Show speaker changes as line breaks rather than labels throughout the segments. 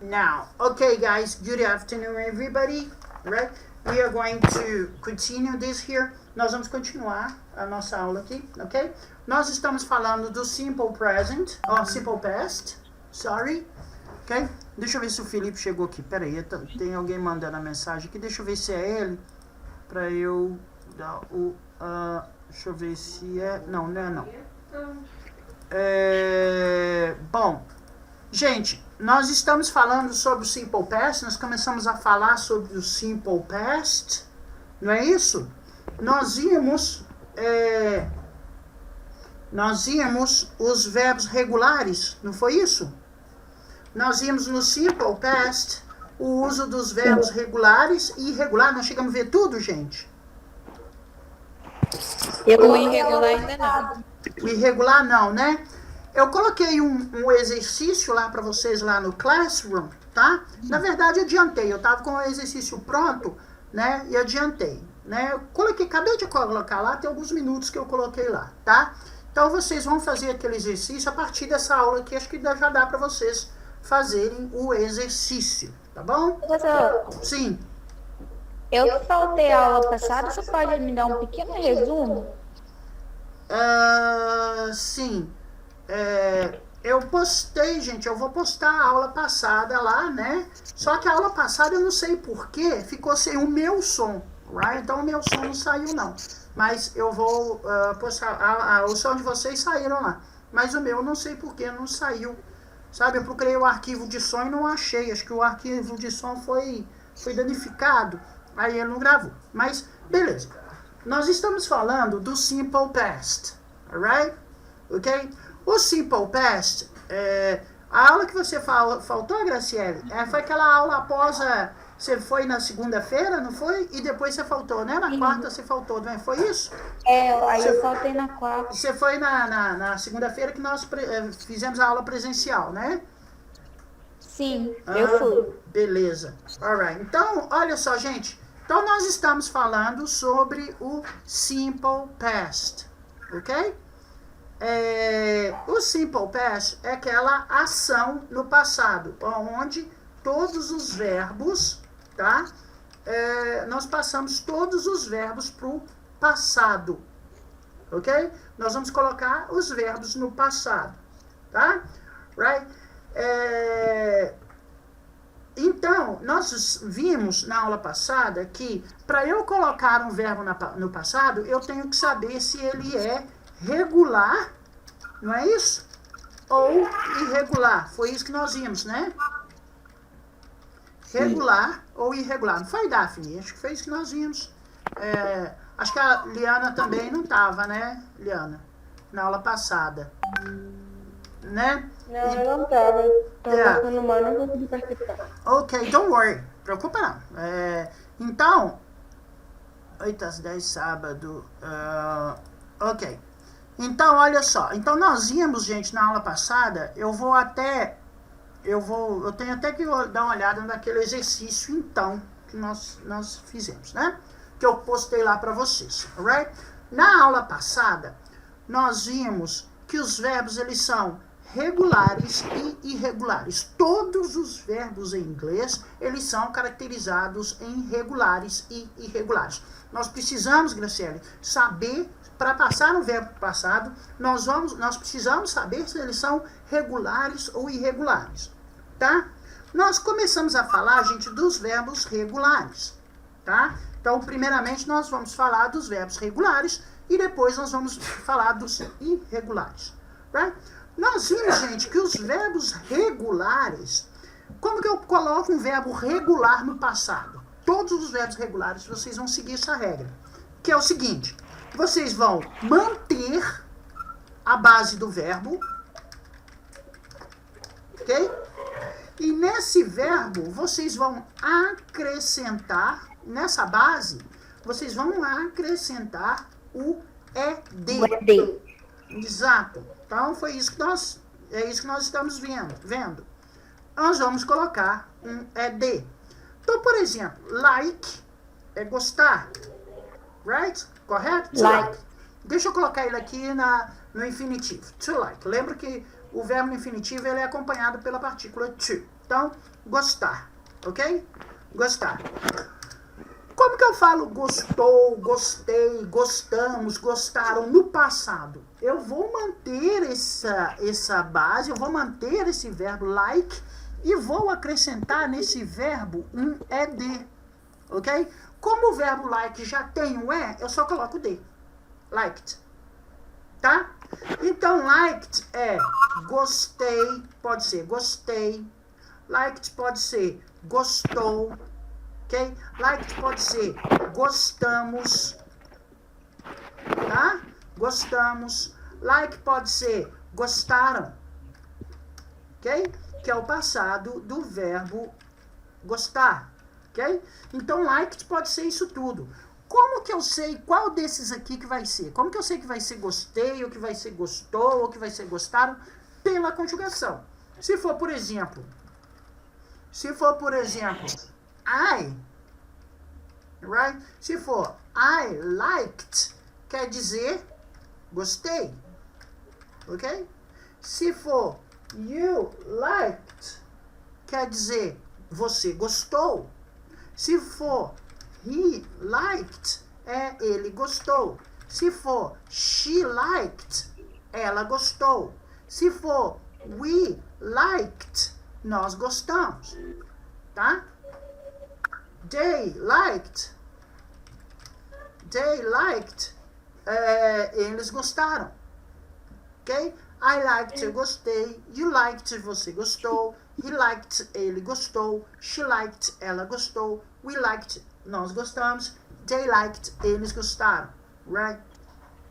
Now, okay, guys, good afternoon, everybody. Right? We are going to continue this here. Nós vamos continuar a nossa aula aqui, ok? Nós estamos falando do simple present, or simple past, sorry, ok? Deixa eu ver se o Felipe chegou aqui. Pera aí, tem alguém mandando a mensagem aqui. Deixa eu ver se é ele, para eu dar o... deixa eu ver se é... Não, não é não. Bom, gente, nós estamos falando sobre o simple past. Nós começamos a falar sobre o simple past, não é isso? Nós íamos os verbos regulares, não foi isso? Nós íamos no simple past o uso dos verbos regulares e irregular. Nós chegamos a ver tudo, gente?
O irregular ainda não.
O irregular não, né? Eu coloquei um exercício lá para vocês lá no Classroom, tá? Na verdade, adiantei. Eu tava com o exercício pronto, né? E adiantei, né? Eu acabei de colocar lá, tem alguns minutos que eu coloquei lá, tá? Então, vocês vão fazer aquele exercício a partir dessa aula aqui. Acho que já dá para vocês fazerem o exercício, tá bom?
Professor,
Sim.
eu faltei a aula passada, você pode me dar um pequeno resumo?
Sim. Eu postei, gente, eu vou postar a aula passada lá, né? Só que a aula passada eu não sei porquê, ficou sem o meu som, right? Então o meu som não saiu não. Mas eu vou postar, o som de vocês saíram lá. Mas o meu não sei porquê, não saiu. Sabe, eu procurei o arquivo de som e não achei. Acho que o arquivo de som foi danificado. Aí ele não gravou. Mas, beleza. Nós estamos falando do simple past, alright? Ok? O simple past, a aula que você faltou, Graciele, foi aquela aula após você foi na segunda-feira, não foi? E depois você faltou, né? Na quarta você faltou, não é? Foi isso?
Aí eu faltei na quarta.
Você foi na segunda-feira que nós fizemos a aula presencial, né?
Sim, eu fui.
Beleza. Alright. Então, olha só, gente. Então, nós estamos falando sobre o simple past, ok? O simple past é aquela ação no passado, onde todos os verbos, tá? Nós passamos todos os verbos para o passado, ok? Nós vamos colocar os verbos no passado, tá? Right? Então, nós vimos na aula passada que para eu colocar um verbo no passado, eu tenho que saber se ele é regular, não é isso? Ou irregular. Foi isso que nós vimos, né? Regular ou irregular. Não foi, Daphne? Acho que foi isso que nós vimos. Acho que a Liana também não estava, né, Liana? Na aula passada. Né?
Não, eu não tava. Tava passando mal, não consegui participar.
Ok, don't worry. Preocupa não. Então, 8 às 10, sábado. Ok. Então, olha só. Então, nós vimos, gente, na aula passada. Eu tenho até que dar uma olhada naquele exercício, então, que nós fizemos, né? Que eu postei lá para vocês, alright? Na aula passada, nós vimos que os verbos, eles são regulares e irregulares. Todos os verbos em inglês, eles são caracterizados em regulares e irregulares. Nós precisamos, Graciele, saber, para passar um verbo para o passado, nós precisamos saber se eles são regulares ou irregulares, tá? Nós começamos a falar, gente, dos verbos regulares, tá? Então, primeiramente, nós vamos falar dos verbos regulares e depois nós vamos falar dos irregulares, tá? Nós vimos, gente, que os verbos regulares... Como que eu coloco um verbo regular no passado? Todos os verbos regulares, vocês vão seguir essa regra. Que é o seguinte. Vocês vão manter a base do verbo. Ok? E nesse verbo, vocês vão acrescentar... Nessa base, vocês vão acrescentar o ED. Exato. Então, é isso que nós estamos vendo. Nós vamos colocar um ED. Então, por exemplo, like é gostar. Right? Correto? To like. Deixa eu colocar ele aqui no infinitivo. To like. Lembra que o verbo no infinitivo ele é acompanhado pela partícula to. Então, gostar, ok? Gostar. Como que eu falo gostou, gostei, gostamos, gostaram no passado? Eu vou manter essa base, eu vou manter esse verbo like e vou acrescentar nesse verbo um ed, ok? Como o verbo like já tem um e, eu só coloco d. Liked, tá? Então, liked é gostei, pode ser gostei. Liked pode ser gostou. Ok? Liked pode ser gostamos, tá? Gostamos. Like pode ser gostaram, ok? Que é o passado do verbo gostar, ok? Então, liked pode ser isso tudo. Como que eu sei qual desses aqui que vai ser? Como que eu sei que vai ser gostei, ou que vai ser gostou, ou que vai ser gostaram? Pela conjugação. Se for, por exemplo, I, right? Se for I liked, quer dizer gostei, ok? Se for you liked, quer dizer você gostou. Se for he liked, ele gostou. Se for she liked, ela gostou. Se for we liked, nós gostamos, tá? They liked, eles gostaram, ok? I liked, eu gostei. You liked, você gostou. He liked, ele gostou. She liked, ela gostou. We liked, nós gostamos. They liked, eles gostaram, right?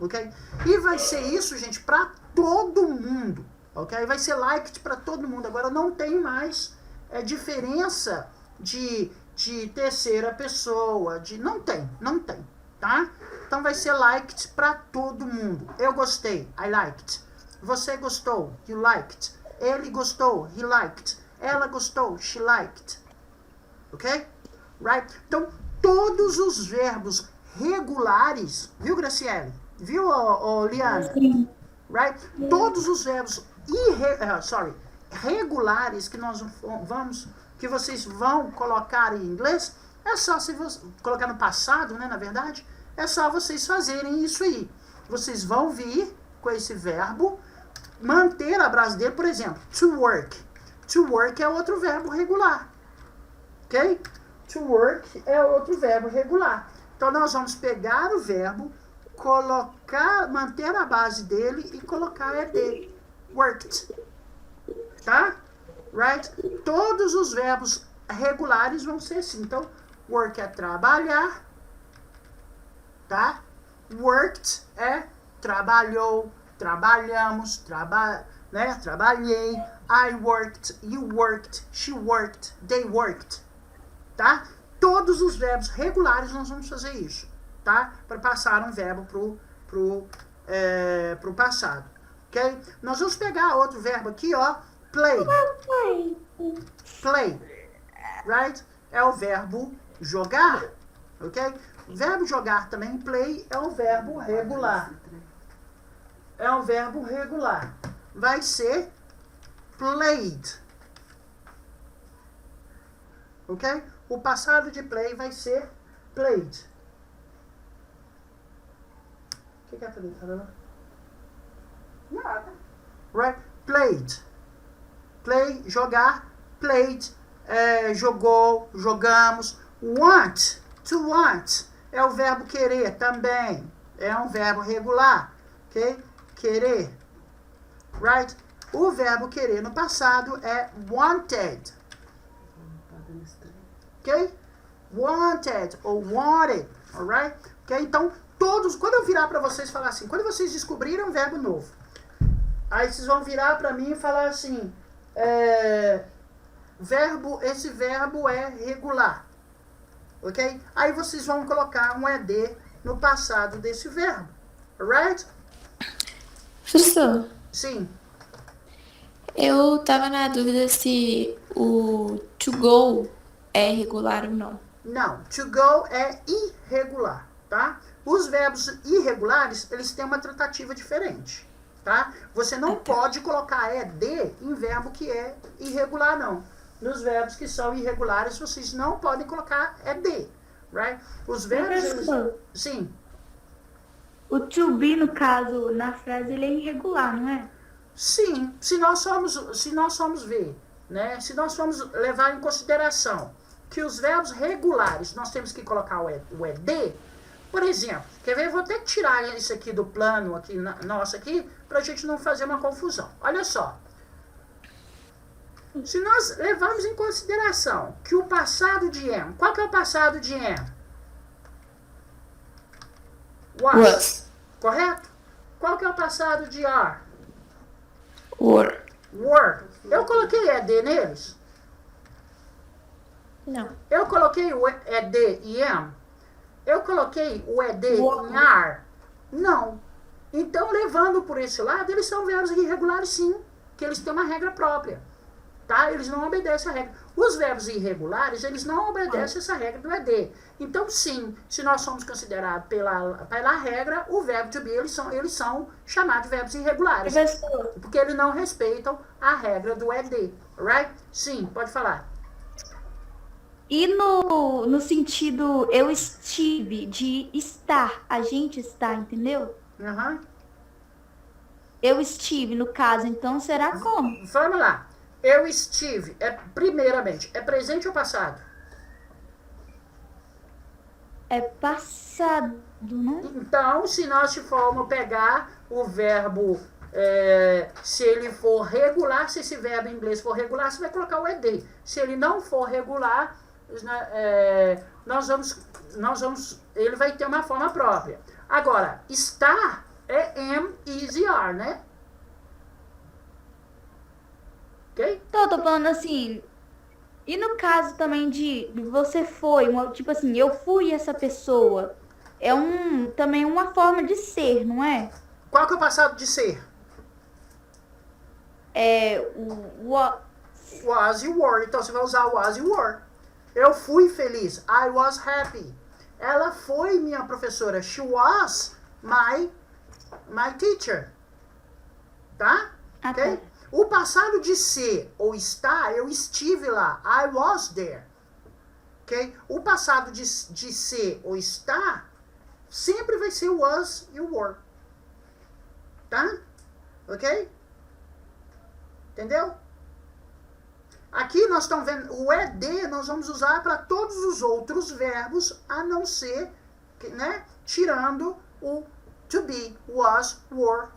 Ok? E vai ser isso, gente, para todo mundo, ok? Vai ser liked para todo mundo. Agora não tem mais diferença de terceira pessoa, não tem, tá? Então vai ser liked para todo mundo. Eu gostei, I liked. Você gostou, you liked. Ele gostou, he liked. Ela gostou, she liked. Ok? Right? Então, todos os verbos regulares, viu, Graciele? Viu, Liana?
Sim.
Right? Todos os verbos regulares que vocês vão colocar em inglês, é só se você colocar no passado, né, na verdade, é só vocês fazerem isso aí. Vocês vão vir com esse verbo, manter a base dele, por exemplo, to work. To work é outro verbo regular, ok? To work é outro verbo regular. Então, nós vamos pegar o verbo, colocar, manter a base dele e colocar ed, worked, tá? Right? Todos os verbos regulares vão ser assim. Então, work é trabalhar, tá? Worked é trabalhou, trabalhamos, trabalhei. I worked, you worked, she worked, they worked, tá? Todos os verbos regulares nós vamos fazer isso, tá? Para passar um verbo pro passado, ok? Nós vamos pegar outro verbo aqui, ó, play. Play, right? É o verbo jogar, ok? O verbo jogar também, play, é um verbo regular. É um verbo regular. Vai ser played. Ok? O passado de play vai ser played. O que é played, Carol?
Nada.
Right? Played. Play, jogar. Played, jogou, jogamos. Want, to want, é o verbo querer também. É um verbo regular. Ok? Querer. Right? O verbo querer no passado é wanted. Ok? Wanted ou wanted. Alright? Ok? Então, todos, quando eu virar para vocês e falar assim, quando vocês descobrirem um verbo novo, aí vocês vão virar para mim e falar assim, esse verbo é regular. Ok? Aí vocês vão colocar um ed no passado desse verbo. Alright?
Professor,
Sim.
eu tava na dúvida se o to go é regular ou não.
Não, to go é irregular, tá? Os verbos irregulares, eles têm uma tratativa diferente, tá? Você não pode colocar ed em verbo que é irregular, não. Nos verbos que são irregulares, vocês não podem colocar ED, right? Os verbos, sim.
O to be, no caso, na frase, ele é irregular, não é?
Sim, se nós formos ver, né? Se nós formos levar em consideração que os verbos regulares, nós temos que colocar o ED, por exemplo, quer ver? Eu vou até tirar isso aqui do plano aqui, nosso aqui, pra gente não fazer uma confusão. Olha só. Se nós levarmos em consideração que o passado de am, qual que é o passado de am? Was. Correto? Qual que é o passado de are?
Were.
Were. Eu coloquei ED neles?
Não.
Eu coloquei o ED e am? Eu coloquei o ED em are? Não. Então, levando por esse lado, eles são verbos irregulares, sim. Que eles têm uma regra própria. Tá? Eles não obedecem a regra. Os verbos irregulares, eles não obedecem essa regra do ED. Então, sim, se nós somos considerados pela regra, o verbo to be, eles são chamados de verbos irregulares. Porque eles não respeitam a regra do ED. Right? Sim, pode falar.
E no sentido eu estive, de estar, a gente está, entendeu?
Uhum.
Eu estive, no caso, então será como?
Vamos lá. Eu estive, primeiramente, é presente ou passado?
É passado, né?
Então, se nós formos pegar o verbo, se ele for regular, se esse verbo em inglês for regular, você vai colocar o ED. Se ele não for regular, ele vai ter uma forma própria. Agora, estar é am, is e are, né? Ok?
Então, eu tô falando assim, e no caso também de você foi, tipo assim, eu fui essa pessoa, é também uma forma de ser, não é?
Qual que é o passado de ser?
É
Was e were. Então você vai usar was e were. Eu fui feliz. I was happy. Ela foi minha professora. She was my teacher. Tá? Ok?
Tá.
O passado de ser ou estar, eu estive lá. I was there. Ok? O passado de ser ou estar sempre vai ser was e were. Tá? Ok? Entendeu? Aqui nós estamos vendo o ED, nós vamos usar para todos os outros verbos, a não ser, né, tirando o to be, was, were,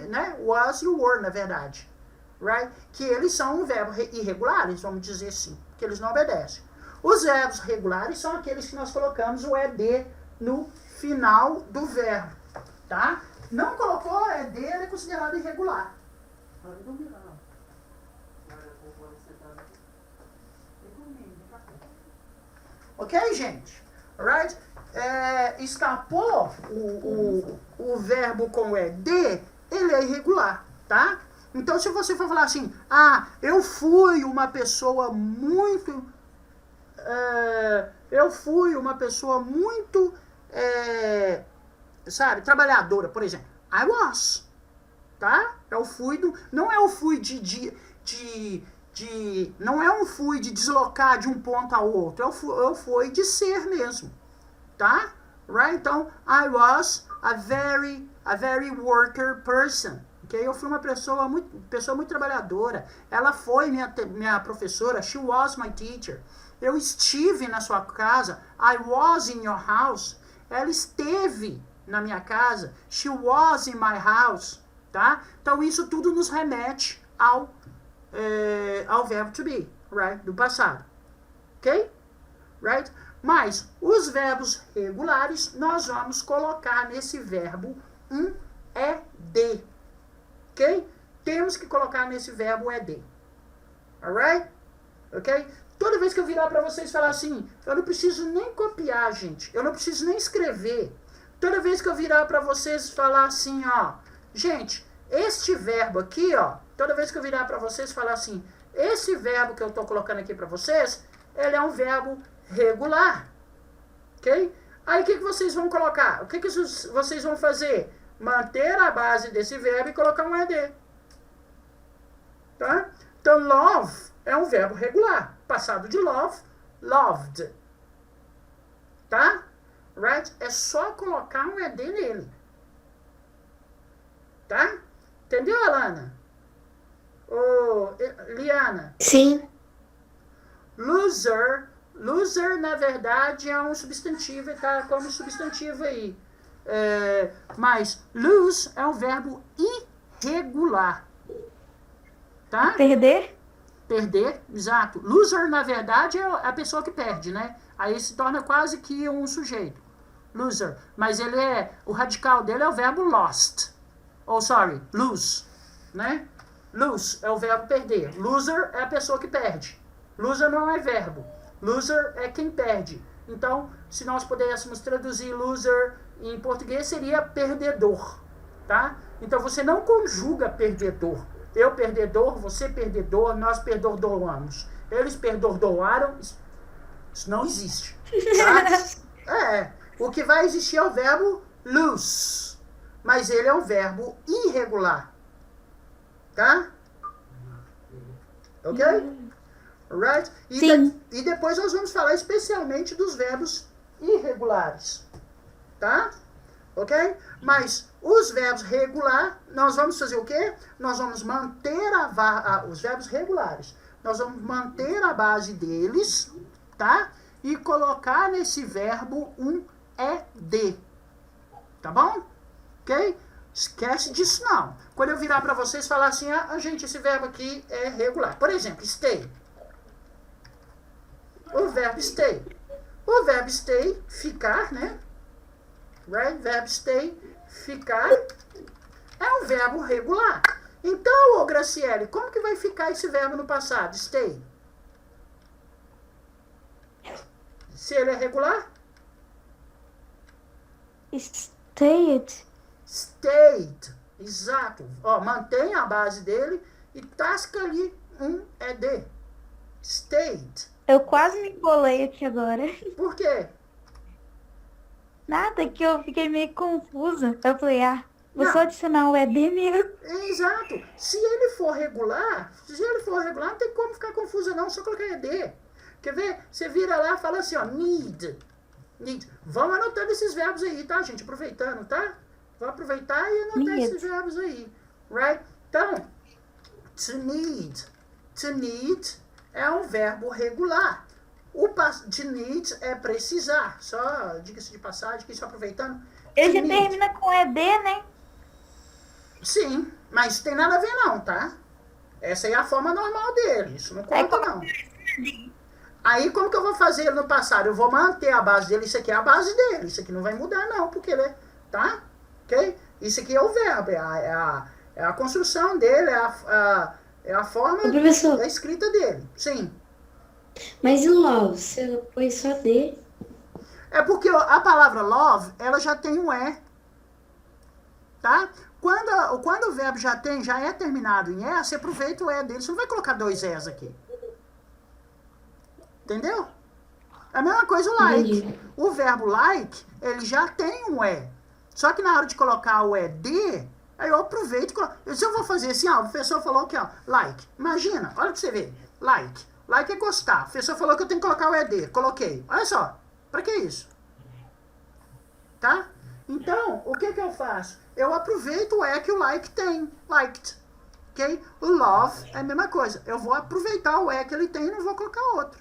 né, was e were, na verdade. Right? Que eles são verbos irregulares, vamos dizer assim, que eles não obedecem. Os verbos regulares são aqueles que nós colocamos o ED no final do verbo. Tá? Não colocou ED, ele é considerado irregular. Ok, gente? Alright? Escapou o verbo com ED, ele é irregular, tá? Então, se você for falar assim, eu fui uma pessoa muito... sabe, trabalhadora, por exemplo. I was. Tá? Eu fui não é o fui não é um fui de deslocar de um ponto ao outro. Eu fui de ser mesmo. Tá? Right? Então, I was a very worker person. Okay? Eu fui uma pessoa muito trabalhadora. Ela foi minha professora. She was my teacher. Eu estive na sua casa. I was in your house. Ela esteve na minha casa. She was in my house. Tá? Então, isso tudo nos remete ao verbo to be, right? Do passado. Ok? Right? Mas, os verbos regulares, nós vamos colocar nesse verbo um ED. Ok? Temos que colocar nesse verbo ED. Alright? Ok? Toda vez que eu virar para vocês falar assim, eu não preciso nem copiar, gente. Eu não preciso nem escrever. Toda vez que eu virar para vocês falar assim, ó. Gente, este verbo aqui, ó. Toda vez que eu virar para vocês falar assim, esse verbo que eu estou colocando aqui para vocês, ele é um verbo regular. Ok? Aí o que vocês vão colocar? O que vocês vão fazer? Manter a base desse verbo e colocar um ED. Tá? Então, love é um verbo regular. Passado de love, loved. Tá? Right? É só colocar um ED nele. Tá? Entendeu, Alana? Ô, Liana?
Sim.
Loser. Loser, na verdade, é um substantivo e tá como substantivo aí. Mas lose é um verbo irregular. Tá?
Perder?
Perder, exato. Loser, na verdade, é a pessoa que perde, né? Aí se torna quase que um sujeito. Loser. Mas ele o radical dele é o verbo lost. Lose. Né? Lose é o verbo perder. Loser é a pessoa que perde. Loser não é verbo. Loser é quem perde. Então, se nós pudéssemos traduzir loser em português, seria perdedor. Tá? Então, você não conjuga perdedor. Eu perdedor, você perdedor, nós perdoamos. Eles perdoaram. Isso não existe. Tá? O que vai existir é o verbo lose. Mas ele é um verbo irregular. Tá? Ok? Right? E depois nós vamos falar especialmente dos verbos irregulares. Tá? Ok? Mas os verbos regular, nós vamos fazer o quê? Nós vamos manter os verbos regulares. Nós vamos manter a base deles, tá? E colocar nesse verbo um ED. Tá bom? Ok? Esquece disso não. Quando eu virar para vocês falar assim, gente, esse verbo aqui é regular. Por exemplo, stay. O verbo stay. O verbo stay, ficar, né? Right? Verbo stay, ficar, é um verbo regular. Então, Graciele, como que vai ficar esse verbo no passado? Stay. Se ele é regular?
Stayed.
Stayed. Exato. Mantém a base dele e tasca ali um ED. Stayed.
Eu quase me embolei aqui agora.
Por quê?
Nada, que eu fiquei meio confusa. Eu falei, vou só adicionar o ED mesmo.
Exato. Se ele for regular, não tem como ficar confusa não, só colocar ED. Quer ver? Você vira lá e fala assim, need. Vamos anotando esses verbos aí, tá, gente? Aproveitando, tá? Vamos aproveitar e anotar esses verbos aí. Right? Então, to need é um verbo regular. O to need é precisar. Só, diga-se de passagem, aqui só aproveitando.
Ele já termina com ED, né?
Sim, mas tem nada a ver não, tá? Essa é a forma normal dele. Isso não conta, não. Aí, como que eu vou fazer ele no passado? Eu vou manter a base dele. Isso aqui é a base dele. Isso aqui não vai mudar, não, porque ele tá? Ok? Isso aqui é o verbo. É a construção dele, é a forma da escrita dele. Sim.
Mas o love, você põe só D?
É porque a palavra love, ela já tem um E. Tá? Quando o verbo já é terminado em E, você aproveita o E dele. Você não vai colocar dois E's aqui. Entendeu? É a mesma coisa o like.
Entendi.
O verbo like, ele já tem um E. Só que na hora de colocar o ED, aí eu aproveito e coloco. Se eu vou fazer assim, o professor falou aqui, like. Imagina, olha pra você ver. Like. Like é gostar. O professor falou que eu tenho que colocar o ED. Coloquei. Olha só. Pra que isso? Tá? Então, o que eu faço? Eu aproveito o E que o like tem. Liked. Ok? O love é a mesma coisa. Eu vou aproveitar o E que ele tem e não vou colocar outro.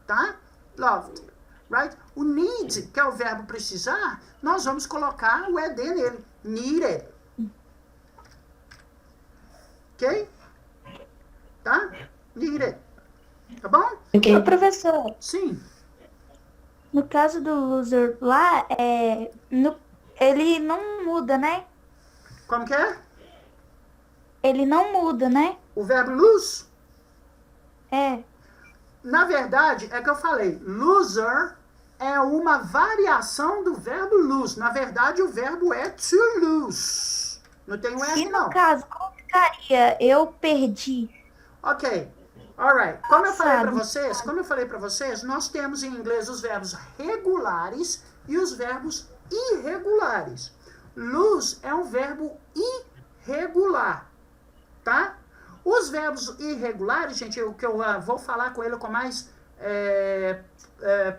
Tá? Loved. Right? O need, que é o verbo precisar, nós vamos colocar o ED nele. Needed. Ok? Tá? Needed. Tá bom?
Okay.
Ô, professor,
Sim.
no caso do loser lá, ele não muda, né?
Como que é?
Ele não muda, né?
O verbo lose?
É.
Na verdade, é que eu falei, loser é uma variação do verbo lose. Na verdade, o verbo é to lose. Não tem um R,
E
não.
no caso, como ficaria? Eu perdi.
Ok. Alright. Como eu falei para vocês, nós temos em inglês os verbos regulares e os verbos irregulares. Lose é um verbo irregular, tá? Os verbos irregulares, gente, o que eu vou falar com ele com mais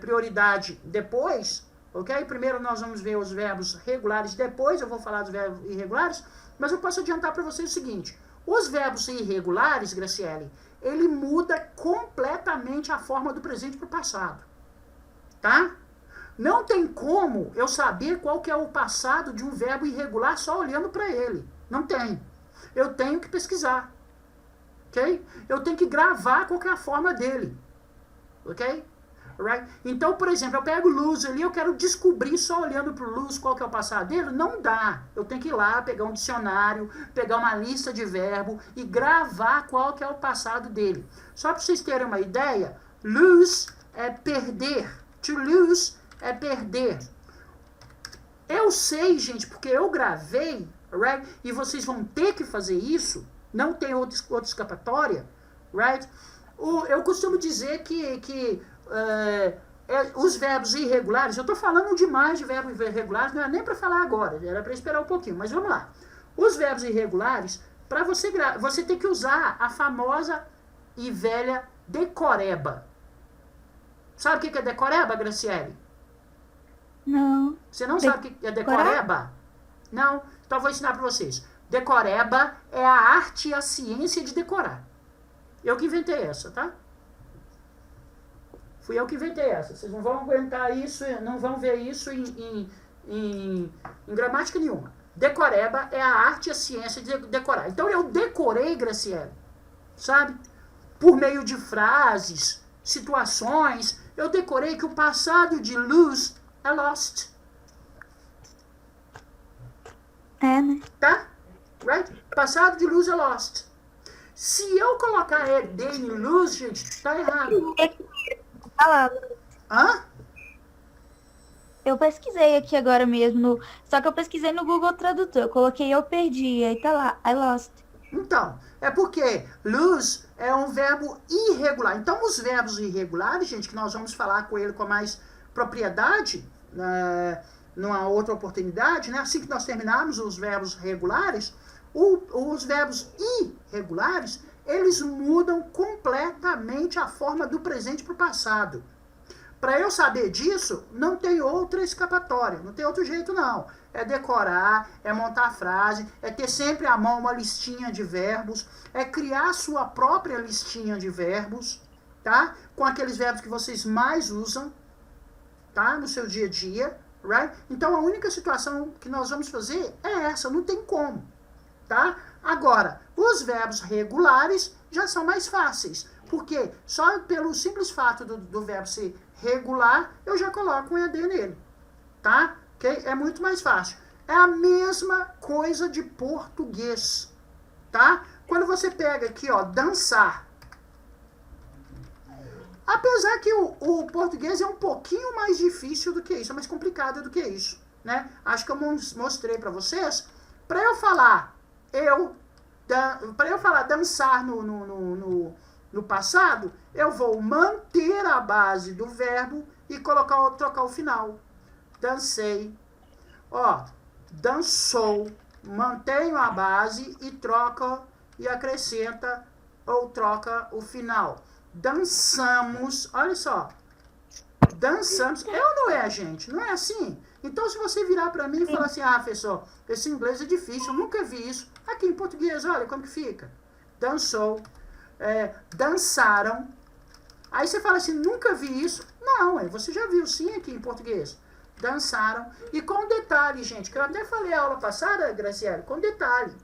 prioridade depois, ok? Primeiro nós vamos ver os verbos regulares, depois eu vou falar dos verbos irregulares, mas eu posso adiantar para vocês o seguinte: os verbos irregulares, Graciele, ele muda completamente a forma do presente para o passado, tá? Não tem como eu saber qual que é o passado de um verbo irregular só olhando para ele. Não tem. Eu tenho que pesquisar, ok? Eu tenho que gravar qual que é a forma dele, ok? Right? Então, por exemplo, eu pego lose ali, eu quero descobrir só olhando para o lose qual que é o passado dele. Não dá. Eu tenho que ir lá, pegar um dicionário, pegar uma lista de verbo e gravar qual que é o passado dele. Só para vocês terem uma ideia, lose é perder. To lose é perder. Eu sei, gente, porque eu gravei, right? E vocês vão ter que fazer isso. Não tem outra escapatória, right? Eu costumo dizer que os verbos irregulares, eu estou falando demais de verbos irregulares, não é nem para falar agora, era para esperar um pouquinho, mas vamos lá. Os verbos irregulares, para você tem que usar a famosa e velha decoreba. Sabe o que é decoreba, Graciele?
Não.
Você não sabe o que é decoreba? Não? Então eu vou ensinar para vocês. Decoreba é a arte e a ciência de decorar. Eu que inventei essa, tá? Fui eu que inventei essa. Vocês não vão aguentar isso, não vão ver isso em gramática nenhuma. Decoreba é a arte e a ciência de decorar. Então eu decorei, Graciele, sabe? Por meio de frases, situações, eu decorei que o passado de lose é lost.
É, né?
Tá? Right? Passado de lose é lost. Se eu colocar ED em lose, gente, tá errado. Hã?
Eu pesquisei aqui agora mesmo, só que eu pesquisei no Google Tradutor. Eu coloquei eu perdi, aí tá lá, I lost.
Então, é porque lose é um verbo irregular. Então, os verbos irregulares, gente, que nós vamos falar com ele com mais propriedade, numa outra oportunidade, né? Assim que nós terminarmos os verbos regulares, os verbos irregulares, eles mudam completamente a forma do presente para o passado. Para eu saber disso, não tem outra escapatória, não tem outro jeito não. É decorar, é montar a frase, é ter sempre à mão uma listinha de verbos, é criar a sua própria listinha de verbos, tá? Com aqueles verbos que vocês mais usam, tá? No seu dia a dia, right? Então a única situação que nós vamos fazer é essa, não tem como, tá? Agora, os verbos regulares já são mais fáceis, porque só pelo simples fato do verbo ser regular, eu já coloco um ED nele, tá? Okay? É muito mais fácil. É a mesma coisa de português, tá? Quando você pega aqui, ó, dançar. Apesar que o português é um pouquinho mais difícil do que isso, é mais complicado do que isso, né? Acho que eu mostrei para vocês. Para eu falar dançar no passado, eu vou manter a base do verbo e trocar o final. Dancei. Ó, dançou. Mantenho a base e troca e acrescenta ou troca o final. Dançamos. Olha só. Dançamos. É ou não é, gente? Não é assim? Então, se você virar para mim e falar assim, professor, esse inglês é difícil, eu nunca vi isso. Aqui em português, olha como que fica. Dançou. Dançaram. Aí você fala assim, nunca vi isso. Não, você já viu sim aqui em português. Dançaram. E com detalhe, gente, que eu até falei a aula passada, Graciela, com detalhe.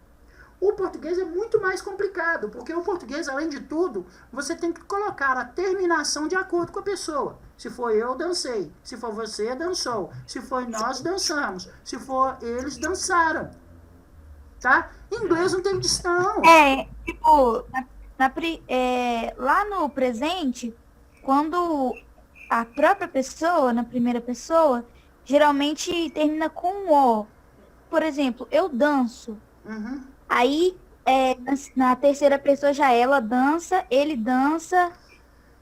O português é muito mais complicado, porque o português, além de tudo, você tem que colocar a terminação de acordo com a pessoa. Se for eu, dancei. Se for você, dançou. Se for nós, dançamos. Se for eles, dançaram. Tá? Em inglês não tem questão.
Tipo, lá no presente, quando a própria pessoa, na primeira pessoa, geralmente termina com o. Por exemplo, eu danço.
Uhum.
Aí, na terceira pessoa já ela dança, ele dança.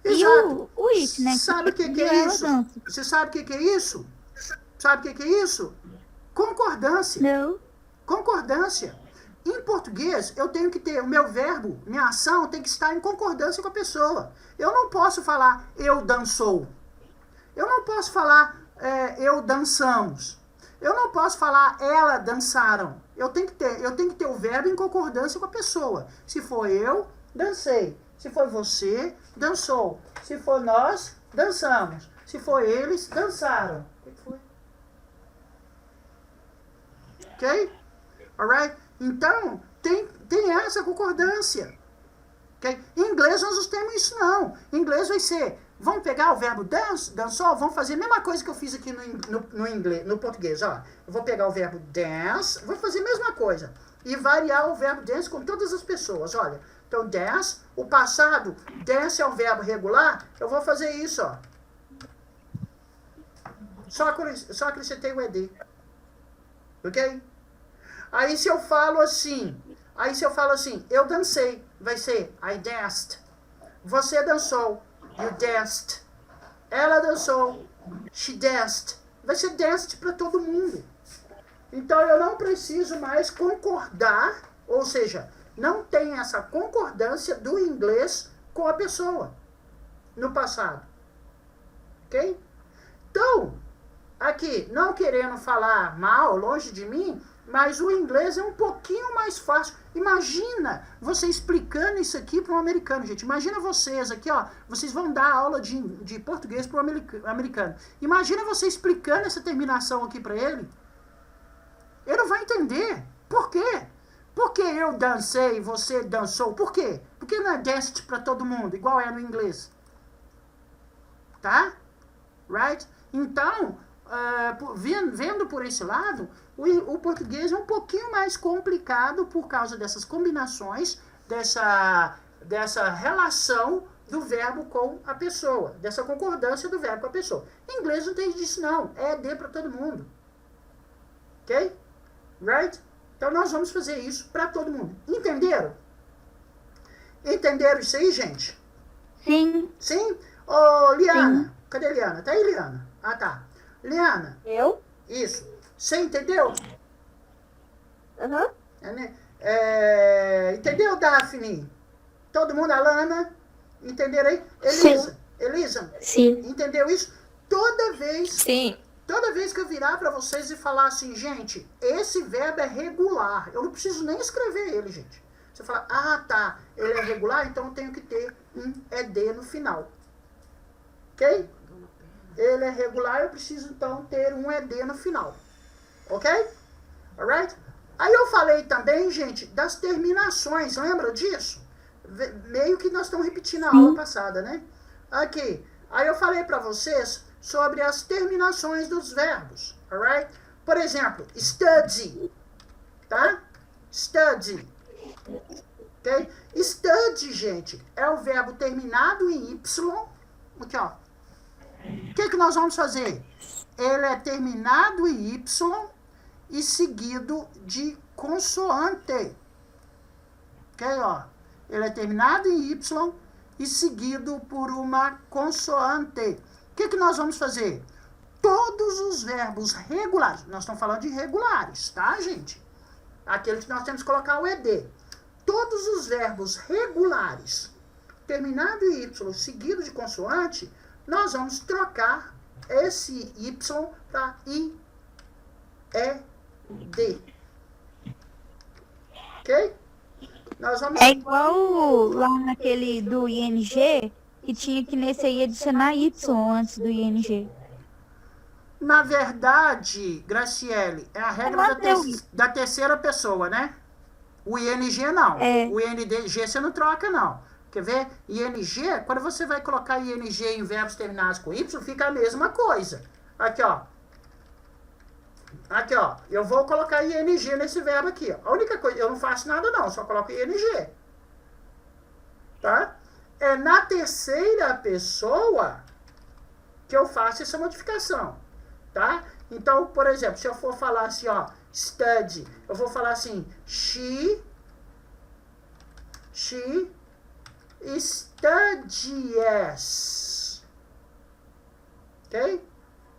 Exato.
E o it, né?
Sabe o que é isso? Você sabe o que é isso? Sabe o que é isso? Concordância.
Não.
Concordância. em português, eu tenho que ter o meu verbo, minha ação tem que estar em concordância com a pessoa. Eu não posso falar eu dançou. Eu não posso falar eu dançamos. Eu não posso falar ela dançaram. Eu tenho que ter o verbo em concordância com a pessoa. Se for eu, dancei. Se for você, dançou. Se for nós, dançamos. Se for eles, dançaram. O que foi? Ok? Alright? Então, tem essa concordância. Okay? Em inglês nós não temos isso não. Em inglês vai ser, vamos pegar o verbo dance, dançou, vamos fazer a mesma coisa que eu fiz aqui no inglês, no português. Ó. Eu vou pegar o verbo dance, vou fazer a mesma coisa. E variar o verbo dance com todas as pessoas. Olha, então dance, o passado, dance é um verbo regular, eu vou fazer isso, ó. Só acrescentei o ED. Ok? Aí se eu falo assim, eu dancei, vai ser I danced. Você dançou, you danced. Ela dançou, she danced. Vai ser danced para todo mundo. Então eu não preciso mais concordar, ou seja, não tem essa concordância do inglês com a pessoa no passado. Ok? Então, aqui, não querendo falar mal, longe de mim, mas o inglês é um pouquinho mais fácil. Imagina você explicando isso aqui para um americano, gente. Imagina vocês aqui, ó. Vocês vão dar aula de português para um americano. Imagina você explicando essa terminação aqui para ele. Ele não vai entender. Por quê? Porque eu dancei, você dançou. Por quê? Porque não é danced para todo mundo, igual é no inglês. Tá? Right? Então, vendo por esse lado, o português é um pouquinho mais complicado por causa dessas combinações, dessa relação do verbo com a pessoa, dessa concordância do verbo com a pessoa. Em inglês não tem disso não, é ED para todo mundo. Ok? Right? Então nós vamos fazer isso para todo mundo. Entenderam? Entenderam isso aí, gente?
Sim.
Sim? Ô, Liana,
Sim.
Cadê a Liana? Tá aí, Liana? Ah, tá. Liana.
Eu?
Isso. Você entendeu?
Aham.
Entendeu, Daphne? Todo mundo, Alana? Entenderam aí?
Sim.
Elisa?
Sim.
Entendeu isso? Toda vez que eu virar para vocês e falar assim, gente, esse verbo é regular. Eu não preciso nem escrever ele, gente. Você fala, ah, tá, ele é regular, então eu tenho que ter um ED no final. Ok? Ele é regular, eu preciso então ter um ED no final. Ok? Alright? Aí eu falei também, gente, das terminações. Lembra disso? Meio que nós estamos repetindo a aula passada, né? Aqui. Aí eu falei para vocês sobre as terminações dos verbos. Alright? Por exemplo, study. Tá? Study. Ok? Study, gente, é o verbo terminado em Y. Aqui, ó. O que nós vamos fazer? Ele é terminado em Y e seguido de consoante. Ok, ó. Ele é terminado em Y e seguido por uma consoante. O que nós vamos fazer? Todos os verbos regulares, nós estamos falando de regulares, tá, gente? Aqueles que nós temos que colocar o ED. Todos os verbos regulares, terminado em Y, seguido de consoante, nós vamos trocar esse Y para I, E, D. Ok? Nós vamos...
É igual lá naquele do ING, que tinha que nesse aí adicionar Y antes do ING.
Na verdade, Graciele, é a regra da terceira pessoa, né? O ING não.
É.
O ING você não troca, não. Quer ver? ING, quando você vai colocar ING em verbos terminados com Y, fica a mesma coisa. Aqui, ó. Aqui, ó. Eu vou colocar ING nesse verbo aqui, ó. A única coisa, eu não faço nada, não. Só coloco ING. Tá? É na terceira pessoa que eu faço essa modificação. Tá? Então, por exemplo, se eu for falar assim, ó, study, eu vou falar assim, she studies. Ok?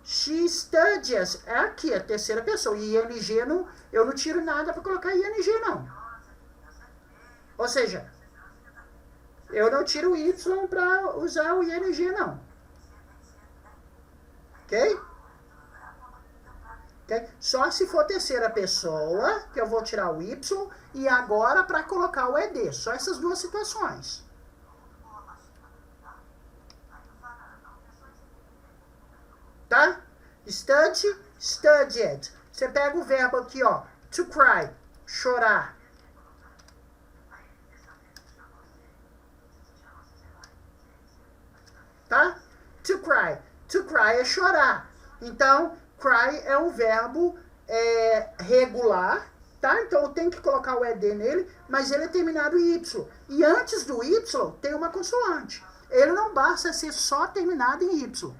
She studies. É aqui, a terceira pessoa. E ING, eu não tiro nada para colocar ING, não. Ou seja, eu não tiro o Y para usar o ING, não. Ok? Okay? Só se for terceira pessoa, que eu vou tirar o Y, e agora para colocar o ED. Só essas duas situações. Tá? Study, studied. Você pega o verbo aqui, ó. To cry, chorar. Tá? To cry. To cry é chorar. Então, cry é um verbo regular, tá? Então eu tenho que colocar o ED nele, mas ele é terminado em Y. E antes do Y tem uma consoante. Ele não basta ser só terminado em Y,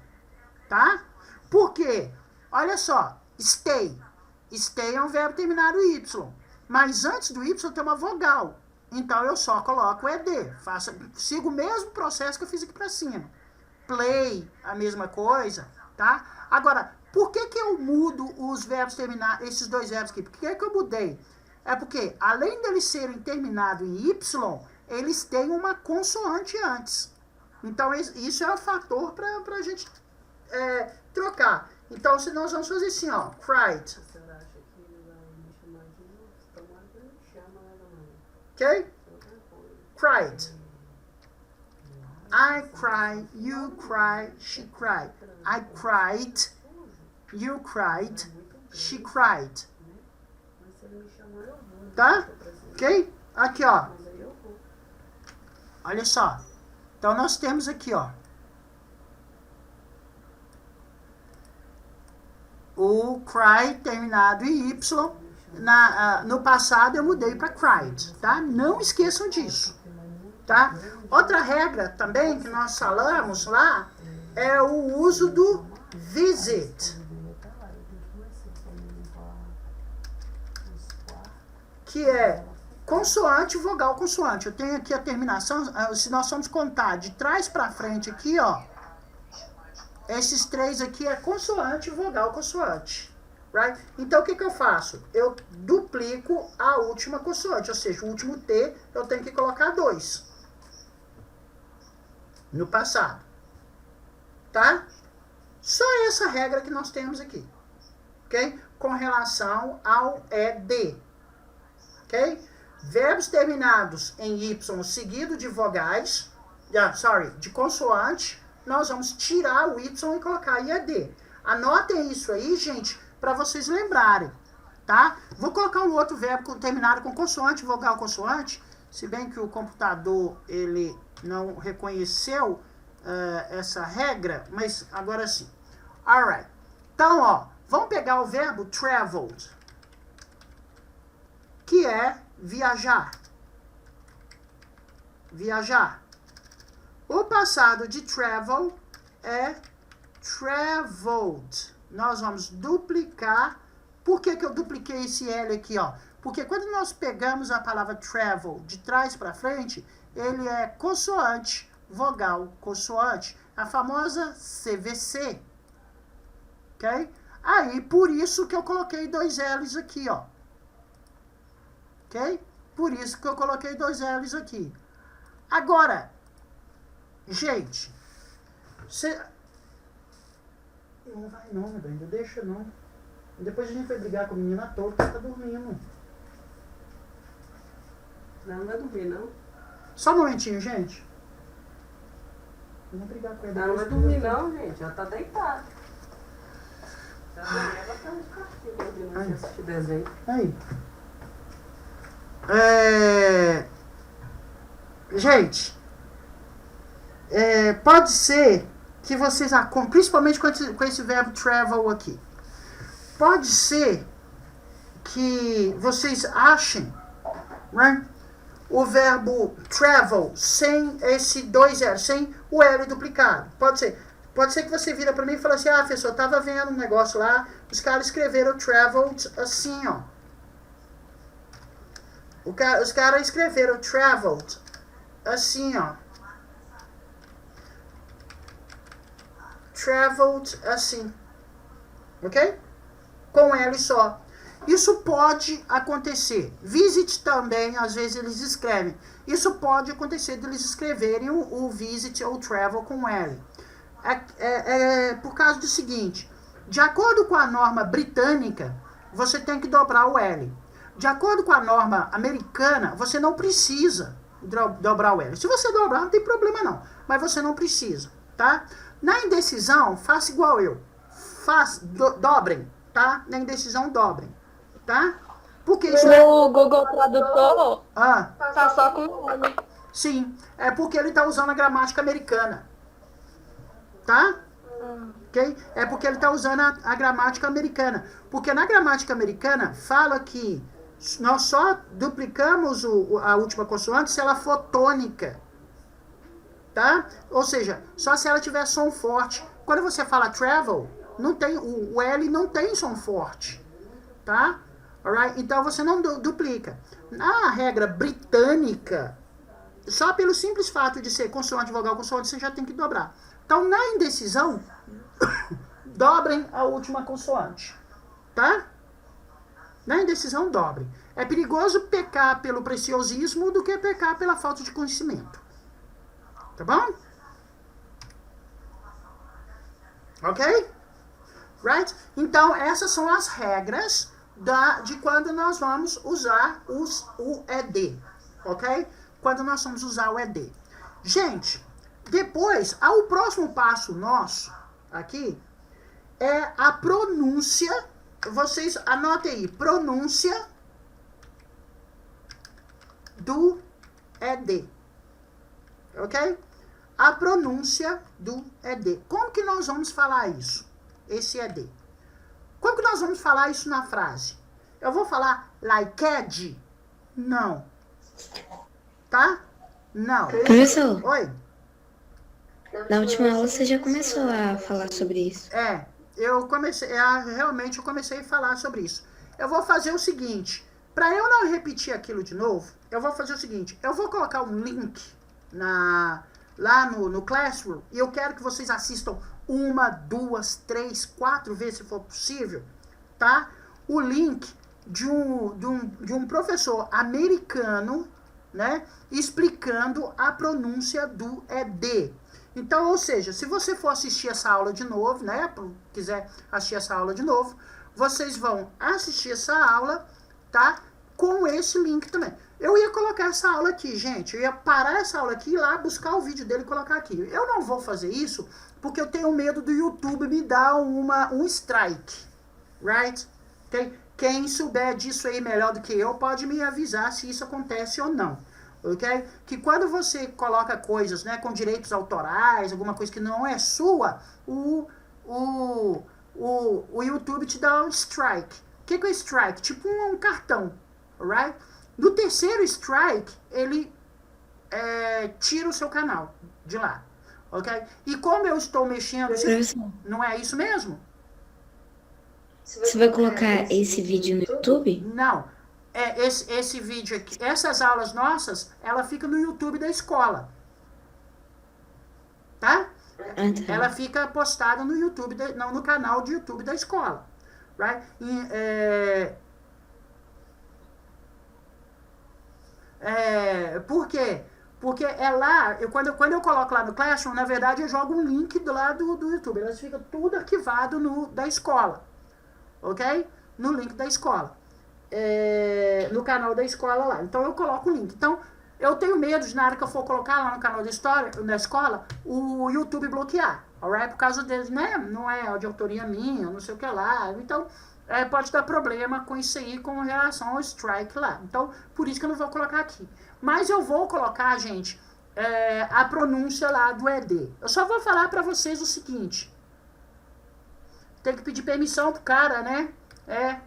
tá? Por quê? Olha só, stay. Stay é um verbo terminado em Y. Mas antes do Y tem uma vogal. Então eu só coloco o ED. Sigo o mesmo processo que eu fiz aqui pra cima. Play, a mesma coisa, tá? Agora, por que eu mudo os verbos terminados, esses dois verbos aqui? Por que eu mudei? É porque, além deles serem terminados em Y, eles têm uma consoante antes. Então, isso é um fator para a gente trocar. Então, se nós vamos fazer assim, ó, cried.
Você acha que ele vai me chamar de tomara que ele me chama, né,
Ok? Cried. I cry, you cry, she cried. I cried, you cried, she cried.
Mas se ele me chamar, eu vou. Né?
Tá? Ok? Aqui, ó.
Mas aí eu vou.
Olha só. Então, nós temos aqui, ó. O cry terminado em Y. No passado, eu mudei para cried, tá? Não esqueçam disso. Tá? Outra regra também que nós falamos lá é o uso do visit, que é consoante, vogal, consoante. Eu tenho aqui a terminação, se nós formos contar de trás para frente aqui, ó, esses três aqui é consoante, vogal, consoante. Right? Então, o que eu faço? Eu duplico a última consoante, ou seja, o último T eu tenho que colocar 2. No passado. Tá? Só essa regra que nós temos aqui. Ok? Com relação ao ED. Ok? Verbos terminados em Y seguido de vogais, de consoante, nós vamos tirar o Y e colocar IED. Anotem isso aí, gente, para vocês lembrarem. Tá? Vou colocar um outro verbo terminado com consoante, vogal, consoante, se bem que o computador, ele não reconheceu essa regra, mas agora sim. Alright. Então, ó, vamos pegar o verbo traveled, que é viajar. Viajar. O passado de travel é traveled. Nós vamos duplicar. Por que eu dupliquei esse L aqui, ó? Porque quando nós pegamos a palavra travel de trás para frente, ele é consoante, vogal, consoante. A famosa CVC. Ok? Aí, por isso que eu coloquei 2 L's aqui, ó. Ok? Por isso que eu coloquei 2 L's aqui. Agora, gente, não vai não, meu bem, não deixa não. Depois a gente vai brigar com a menina à toa, porque ela tá dormindo.
Não vai dormir, não?
Só um momentinho, gente. Eu vou brigar com ela.
Ela não vai dormir, não, gente. Ela tá deitada. Ela tá de castigo, dormindo, assistir desenho.
Aí. Gente, pode ser que vocês, principalmente com esse verbo travel aqui, pode ser que vocês achem, right, o verbo travel sem esse 2 L, sem o L duplicado. Pode ser que você vira para mim e fala assim, professor, eu tava vendo um negócio lá, os caras escreveram traveled assim, ó. Os caras escreveram traveled assim, ó. Traveled assim. Ok? Com L só. Isso pode acontecer. Visit também, às vezes eles escrevem. Isso pode acontecer deles escreverem o visit ou travel com L. Por causa do seguinte, de acordo com a norma britânica, você tem que dobrar o L. De acordo com a norma americana, você não precisa dobrar o L. Se você dobrar, não tem problema não, mas você não precisa, tá? Na indecisão, faça igual eu. Dobrem, tá? Na indecisão, dobrem, tá? Porque isso
No Google Tradutor,
Ah,
tá só com L.
sim, é porque ele está usando a gramática americana, tá? Ok? É porque ele está usando a gramática americana. Porque na gramática americana fala que nós só duplicamos a última consoante se ela for tônica. Tá? Ou seja, só se ela tiver som forte. Quando você fala travel, não tem, o L não tem som forte. Tá? Alright? Então você não duplica. Na regra britânica, só pelo simples fato de ser consoante, vogal, consoante, você já tem que dobrar. Então, na indecisão, dobrem a última consoante. Tá? Na indecisão, dobrem. É perigoso pecar pelo preciosismo do que pecar pela falta de conhecimento. Tá bom? Ok? Right? Então, essas são as regras de quando nós vamos usar o ED. Ok? Quando nós vamos usar o ED. Gente, depois, o próximo passo nosso aqui é a pronúncia. Vocês anotem aí, pronúncia do ED. Ok? A pronúncia do ED. Como que nós vamos falar isso? Esse ED. Como que nós vamos falar isso na frase? Eu vou falar like? Não. Tá? Não.
Professor,
Oi?
na última aula você já começou a falar sobre isso.
Realmente eu comecei a falar sobre isso. Eu vou fazer o seguinte, para eu não repetir aquilo de novo, eu vou fazer o seguinte, eu vou colocar um link lá no Classroom e eu quero que vocês assistam 1, 2, 3, 4 vezes, se for possível, tá? O link de um professor americano, né, explicando a pronúncia do ED. Então, ou seja, se você for assistir essa aula de novo, né, quiser assistir essa aula de novo, vocês vão assistir essa aula, tá, com esse link também. Eu ia colocar essa aula aqui, gente, eu ia parar essa aula aqui e ir lá buscar o vídeo dele e colocar aqui. Eu não vou fazer isso porque eu tenho medo do YouTube me dar um strike, right? Okay? Quem souber disso aí melhor do que eu pode me avisar se isso acontece ou não. Ok? Que quando você coloca coisas, né, com direitos autorais, alguma coisa que não é sua, o YouTube te dá um strike. O que é strike? Tipo um cartão, alright? No terceiro strike, ele tira o seu canal de lá, ok? E como eu estou mexendo...
Professor,
Não é isso mesmo?
você vai colocar esse vídeo no YouTube?
Não. Esse vídeo aqui, essas aulas nossas, ela fica no YouTube da escola. Tá?
Ah, tá.
Ela fica postada no YouTube, no canal de YouTube da escola. Right? Por quê? Porque é lá, quando eu coloco lá no Classroom, na verdade eu jogo um link do lado do YouTube. Elas ficam tudo arquivado da escola. Ok? No link da escola. No canal da escola lá. Então eu coloco o link. Então eu tenho medo de na hora que eu for colocar lá no canal da escola, o YouTube bloquear. Alright? Por causa deles, né? Não é de autoria minha, não sei o que lá. Então pode dar problema com isso aí com relação ao strike lá. Então por isso que eu não vou colocar aqui. Mas eu vou colocar, gente, a pronúncia lá do ED. Eu só vou falar pra vocês o seguinte. Tem que pedir permissão pro cara, né?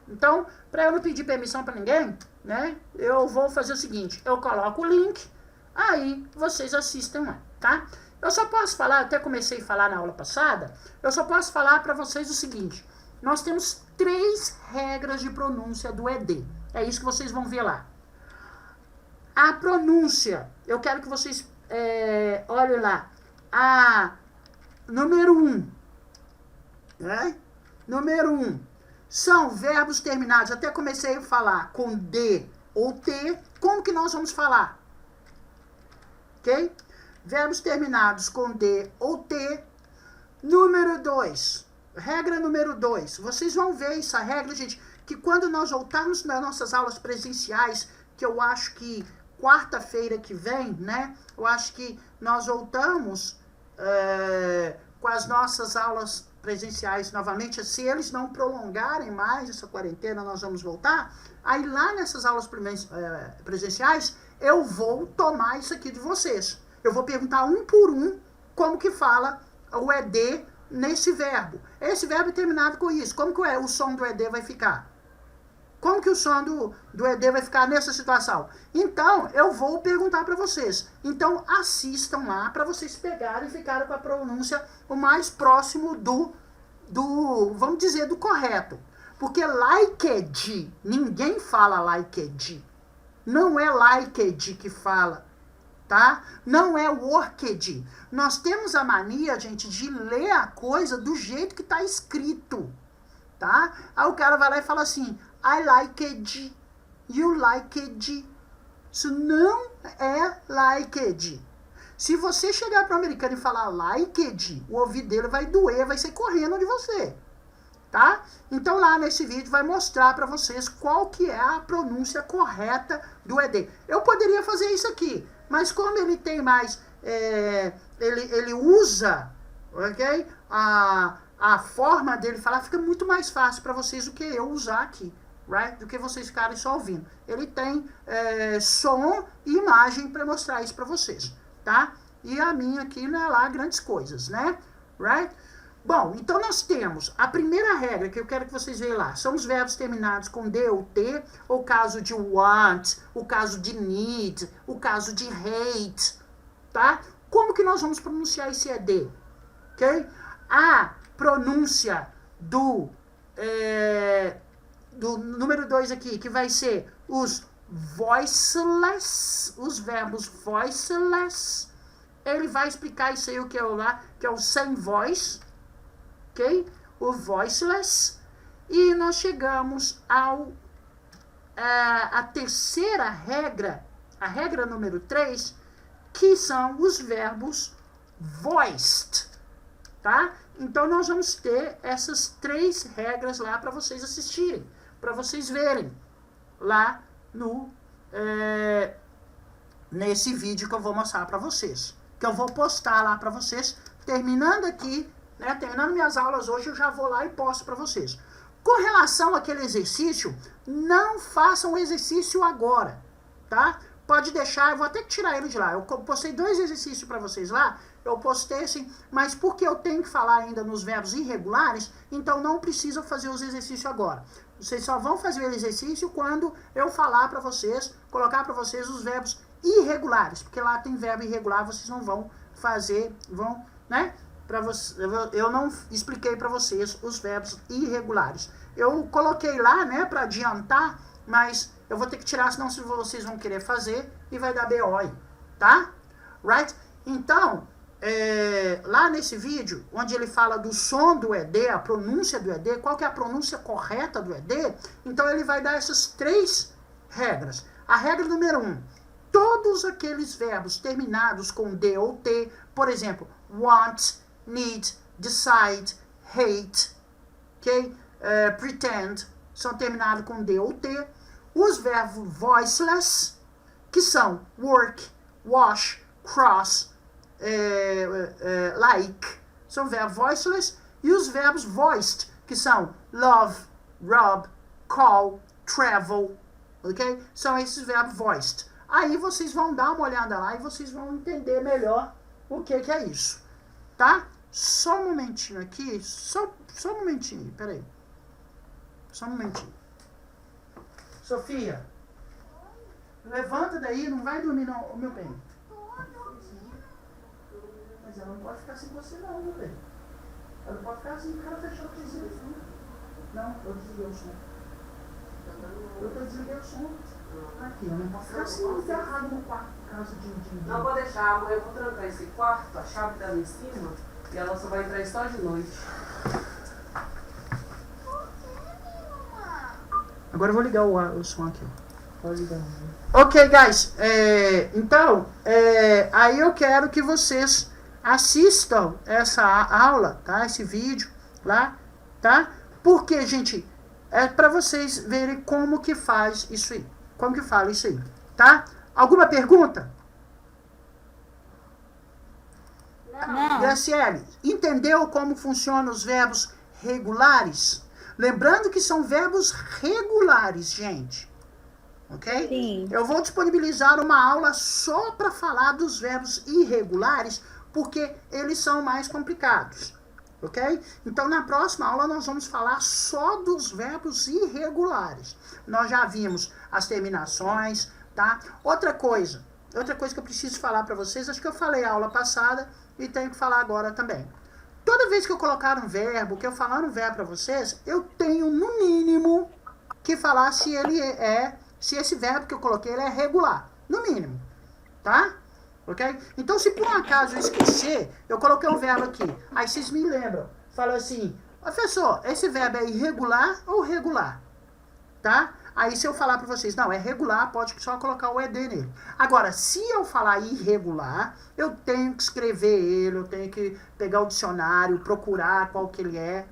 Então, para eu não pedir permissão para ninguém, né, eu vou fazer o seguinte, eu coloco o link, aí vocês assistem lá, tá? Eu só posso falar, até comecei a falar na aula passada, eu só posso falar para vocês o seguinte, nós temos 3 regras de pronúncia do ED, é isso que vocês vão ver lá. A pronúncia, eu quero que vocês olhem lá, número 1, né? Número 1. são verbos terminados, até comecei a falar com D ou T, como que nós vamos falar? Ok? Verbos terminados com D ou T. Número 2, regra número 2, vocês vão ver essa regra, gente, que quando nós voltarmos nas nossas aulas presenciais, que eu acho que quarta-feira que vem, né, eu acho que nós voltamos com as nossas aulas presenciais novamente, se eles não prolongarem mais essa quarentena, nós vamos voltar, aí lá nessas aulas presenciais, eu vou tomar isso aqui de vocês. Eu vou perguntar um por um como que fala o ED nesse verbo. Esse verbo é terminado com isso. Como que o som do ED vai ficar? Como que o som do ED vai ficar nessa situação? Então, eu vou perguntar para vocês. Então, assistam lá para vocês pegarem e ficarem com a pronúncia o mais próximo vamos dizer, do correto. Porque liked, ninguém fala liked. Não é liked que fala, tá? Não é worked. Nós temos a mania, gente, de ler a coisa do jeito que está escrito, tá? Aí o cara vai lá e fala assim, I liked, you liked. Isso não é liked. Se você chegar para o americano e falar liked, o ouvido dele vai doer, vai sair correndo de você, tá? Então lá nesse vídeo vai mostrar para vocês qual que é a pronúncia correta do ED. Eu poderia fazer isso aqui, mas como ele tem mais, ele usa, ok? A forma dele falar fica muito mais fácil para vocês do que eu usar aqui, right? Do que vocês ficarem só ouvindo. Ele tem som e imagem para mostrar isso para vocês, tá? E a minha aqui não é lá grandes coisas, né? Right? Bom, então nós temos a primeira regra que eu quero que vocês vejam lá. São os verbos terminados com D ou T, o caso de want, o caso de need, o caso de hate, tá? Como que nós vamos pronunciar esse ED? Ok? A pronúncia do número 2 aqui, que vai ser os voiceless, os verbos voiceless. Ele vai explicar isso aí, o que é lá, que é o sem voz, ok? O voiceless. E nós chegamos a terceira regra, a regra número 3, que são os verbos voiced, tá? Então nós vamos ter essas 3 regras lá para vocês assistirem, para vocês verem lá nesse vídeo que eu vou mostrar para vocês, que eu vou postar lá para vocês, terminando aqui, né, terminando minhas aulas hoje, eu já vou lá e posto para vocês. Com relação àquele exercício, não façam o exercício agora, tá? Pode deixar, eu vou até tirar ele de lá. Eu postei 2 exercícios para vocês lá, eu postei assim, mas porque eu tenho que falar ainda nos verbos irregulares, então não precisa fazer os exercícios agora. Vocês só vão fazer o exercício quando eu falar para vocês, colocar para vocês os verbos irregulares, porque lá tem verbo irregular, vocês não vão fazer, né? Eu não expliquei para vocês os verbos irregulares. Eu coloquei lá, né, para adiantar, mas eu vou ter que tirar, senão vocês vão querer fazer e vai dar BO aí, tá? Right? Então, lá nesse vídeo, onde ele fala do som do ED, a pronúncia do ED, qual que é a pronúncia correta do ED, então ele vai dar essas 3 regras. A regra número 1, todos aqueles verbos terminados com D ou T, por exemplo, want, need, decide, hate, okay? Pretend, são terminados com D ou T. Os verbos voiceless, que são work, wash, cross, like, são verbos voiceless. E os verbos voiced, que são love, rub, call, travel, ok? São esses verbos voiced. Aí vocês vão dar uma olhada lá e vocês vão entender melhor o que é isso, tá? Só um momentinho aqui, só um momentinho, peraí. Só um momentinho. Sofia, levanta daí, não vai dormir não, meu bem. Mas ela não pode ficar sem você não, meu bem. Ela não pode ficar assim, porque ela fechou o telefone. Não, eu desliguei o som. Eu desliguei o som. Aqui, eu não posso ficar assim, enterrado no quarto, por causa de...
Não vou deixar, amanhã eu vou trancar esse quarto, a chave dela em cima, e ela só vai entrar só de noite.
Agora eu vou ligar o som aqui.
Pode ligar.
Ok, guys. Então, aí eu quero que vocês assistam essa aula, tá? Esse vídeo lá, tá? Porque, gente, é para vocês verem como que faz isso aí. Como que fala isso aí, tá? Alguma pergunta?
Não.
Graciele, entendeu como funcionam os verbos regulares? Lembrando que são verbos regulares, gente. Ok?
Sim.
Eu vou disponibilizar uma aula só para falar dos verbos irregulares, porque eles são mais complicados. Ok? Então, na próxima aula, nós vamos falar só dos verbos irregulares. Nós já vimos as terminações, tá? Outra coisa que eu preciso falar para vocês, acho que eu falei a aula passada e tenho que falar agora também. Toda vez que eu colocar um verbo, que eu falar um verbo para vocês, eu tenho, no mínimo, que falar se esse verbo que eu coloquei ele é regular. No mínimo. Tá? Ok? Então, se por um acaso eu esquecer, eu coloquei um verbo aqui. Aí vocês me lembram. Fala assim, professor, esse verbo é irregular ou regular? Tá? Aí se eu falar para vocês, não, é regular, pode só colocar o ED nele. Agora, se eu falar irregular, eu tenho que escrever ele, eu tenho que pegar o dicionário, procurar qual que ele é,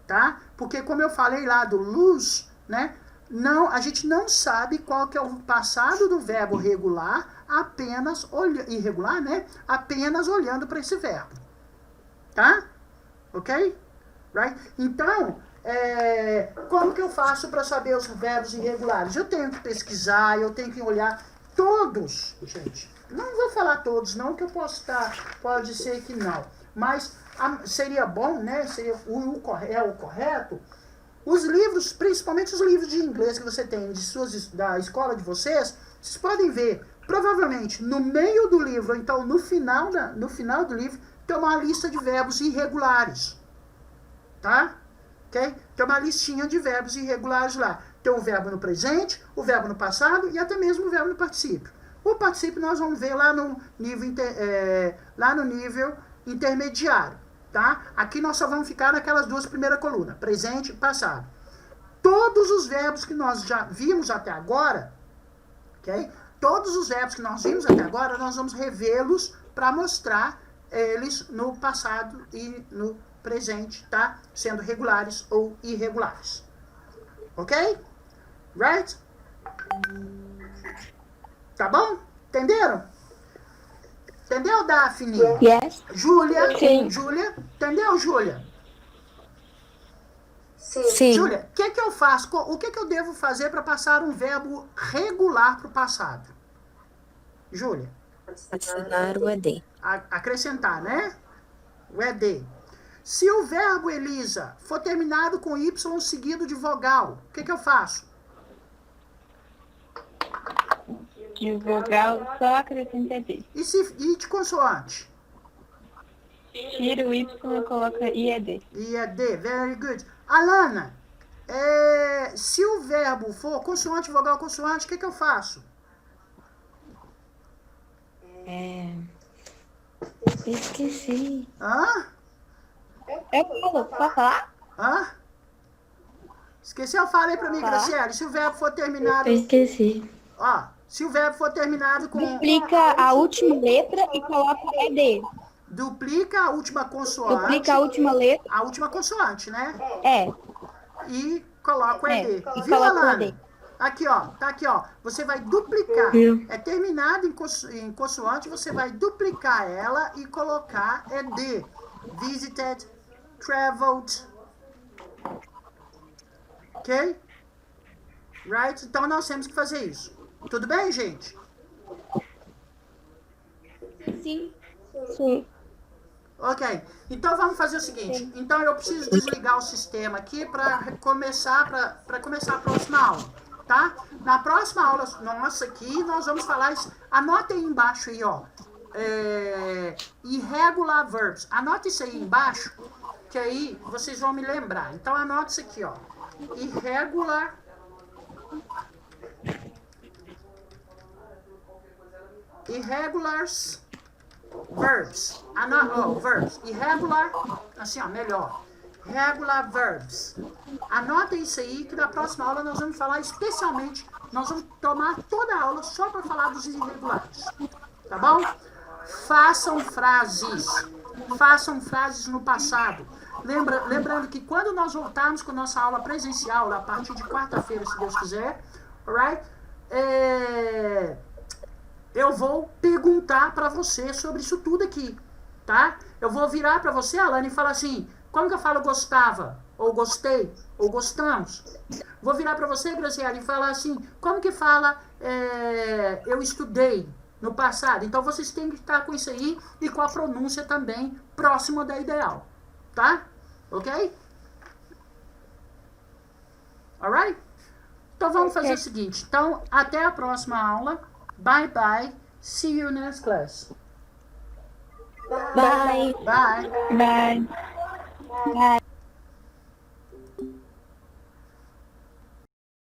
tá? Porque como eu falei lá do lose, né? Não, a gente não sabe qual que é o passado do verbo regular, irregular, né? Apenas olhando para esse verbo. Tá? Ok? Right? Então, como que eu faço para saber os verbos irregulares? Eu tenho que pesquisar, eu tenho que olhar todos, gente. Não vou falar todos, não, que eu pode ser que não. Mas seria bom, né? Seria o correto. Os livros, principalmente os livros de inglês que você tem da escola de vocês podem ver, provavelmente, no meio do livro, ou então no final do livro, tem uma lista de verbos irregulares. Tá? Okay? Tem uma listinha de verbos irregulares lá. Tem o verbo no presente, o verbo no passado e até mesmo o verbo no particípio. O particípio nós vamos ver lá no nível intermediário. Tá? Aqui nós só vamos ficar naquelas duas primeiras colunas, presente e passado. Todos os verbos que nós já vimos até agora, ok? Todos os verbos que nós vimos até agora, nós vamos revê-los para mostrar eles no passado e no presente, tá? Sendo regulares ou irregulares. Ok? Right? Tá bom? Entenderam? Entendeu, Daphne?
Yes.
Júlia?
Sim.
Júlia? Entendeu, Júlia?
Sim.
Júlia, o que eu faço? O que eu devo fazer para passar um verbo regular para o passado? Júlia?
Adicionar o ED.
Acrescentar, né? O ED. Se o verbo, Elisa, for terminado com Y seguido de vogal, o que eu faço?
De vogal, só acrescenta ED.
E de consoante?
Tira o Y e coloca IED.
IED, very good. Alana, se o verbo for consoante, vogal, consoante, o que eu faço?
Esqueci.
Hã?
Eu falo, pode falar?
Hã? Esqueceu? Fala aí pra mim, Graciele. Se o verbo for terminado...
Eu esqueci.
Ó, se o verbo for terminado com...
Duplica a última letra e coloca ED.
Duplica a última consoante.
Duplica a última letra.
A última consoante, né? E coloca o ED.
E
Viu,
coloca o
Alana?
ED.
Aqui, ó. Tá aqui, ó. Você vai duplicar.
Viu?
É terminado em consoante, você vai duplicar ela e colocar ED. Visited, traveled. Ok? Right? Então, nós temos que fazer isso. Tudo bem, gente?
Sim.
Sim.
Ok. Então, vamos fazer o seguinte. Então, eu preciso desligar o sistema aqui para começar a próxima aula. Tá? Na próxima aula nossa aqui, nós vamos falar isso. Anotem aí embaixo aí, ó. Irregular verbs. Anote isso aí embaixo, que aí vocês vão me lembrar. Então, anote isso aqui, ó. Irregular irregulars verbs. Verbs. Irregular, assim, ó, melhor. Regular verbs. Anota isso aí, que na próxima aula nós vamos falar especialmente, nós vamos tomar toda a aula só para falar dos irregulares. Tá bom? Façam frases no passado. Lembrando que quando nós voltarmos com nossa aula presencial, a partir de quarta-feira, se Deus quiser, alright? Eu vou perguntar para você sobre isso tudo aqui, tá? Eu vou virar para você, Alane, e falar assim, como que eu falo gostava, ou gostei, ou gostamos? Vou virar para você, Graciela, e falar assim, como que fala eu estudei no passado? Então vocês têm que estar com isso aí e com a pronúncia também próxima da ideal, tá? Ok? Alright? Então vamos fazer o seguinte. Então, até a próxima aula. Bye bye. See you next class.
Bye.
Bye.
Bye. Bye.